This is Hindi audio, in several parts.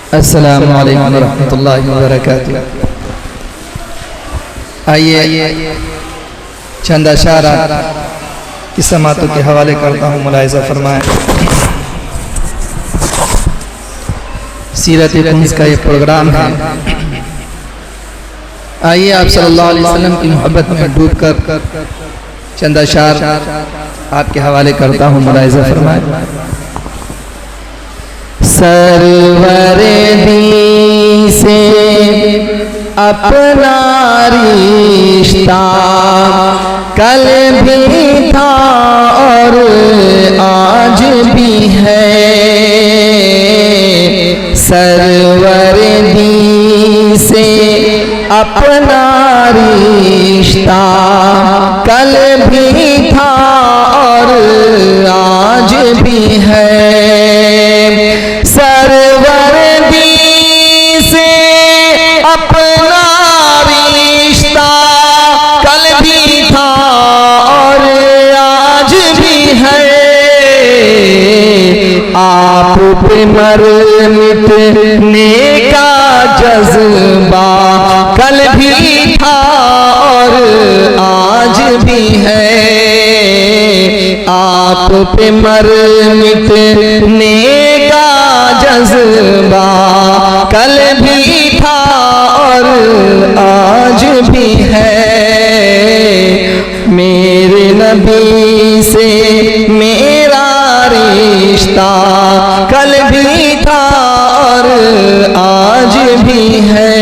अस्सलामु अलैकुम रहमतुल्लाहि व बरकातुहू। आइए चंद अशारा की समातों के हवाले करता हूँ, मुलाहिज़ा फरमाएं। सीरत-ए-कुंज़ का ये प्रोग्राम है। आइए आप सल्लल्लाहु अलैहि वसल्लम की मोहब्बत में डूबकर चंद अशार आपके हवाले करता हूँ, मुलाहिज़ा फरमाएं। सरवरे दी से अपना रिश्ता कल भी था और आज भी है। सरवरे दी से अपना रिश्ता कल भी था और आज भी है। सरवरदी से अपना रिश्ता कल भी था और आज भी है। आप पे मर मिटने का जज्बा कल भी था और आज भी है। आप पे मर मिटने का जज्बा कल भी था और आज भी है। मेरे नबी से मेरा रिश्ता कल भी था और आज भी है।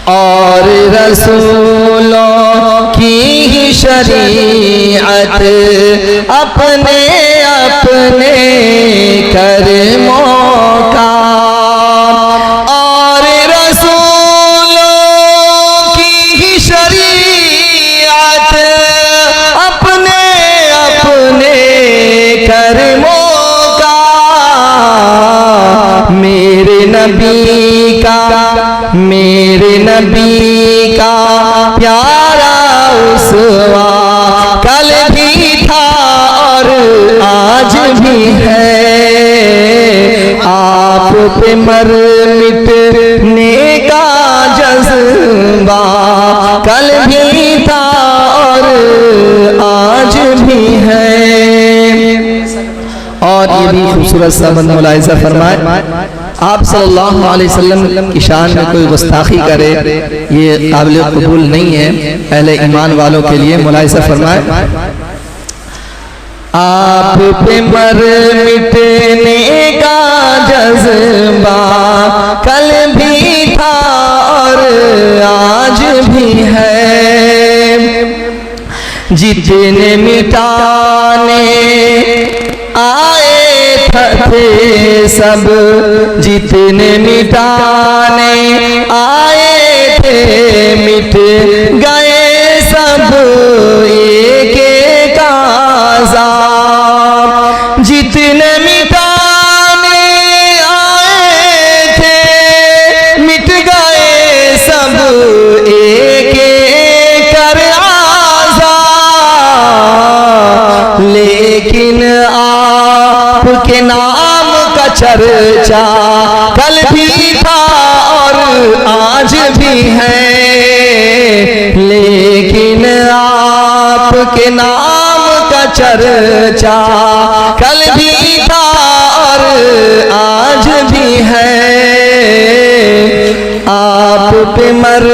और रसूलों की ही शरीअत अपने अपने कर्मों का, और रसूलों की ही शरीअत अपने अपने कर्मों का। मेरे नबी का प्यारा उसवा कल भी था और आज भी है। आप पे मर मिटने का जज्बा कल भी था और आज भी है। और ये भी खूबसूरत सा मुलाहिज़ा फरमाए, आप सल्लल्लाहु अलैहि वसल्लम की शान में कोई गुस्ताखी करे ये काबिल कबूल नहीं है अहले ईमान वालों के लिए। मुलाहिज़ा फरमाए, आप पे मर मिटने का जज्बा कल भी था और आज भी है। जितने मिटाने आए थे सब, जितने मिटाने आए थे मिट गए सब एक एक आज़ाब। जितने मिटाने आए थे मिट गए सब एक एक कर आज़ाब। लेकिन आपके नाम का चर्चा कल भी था और आज भी है। लेकिन आपके नाम का चर्चा कल भी था और आज भी है। आप पे मर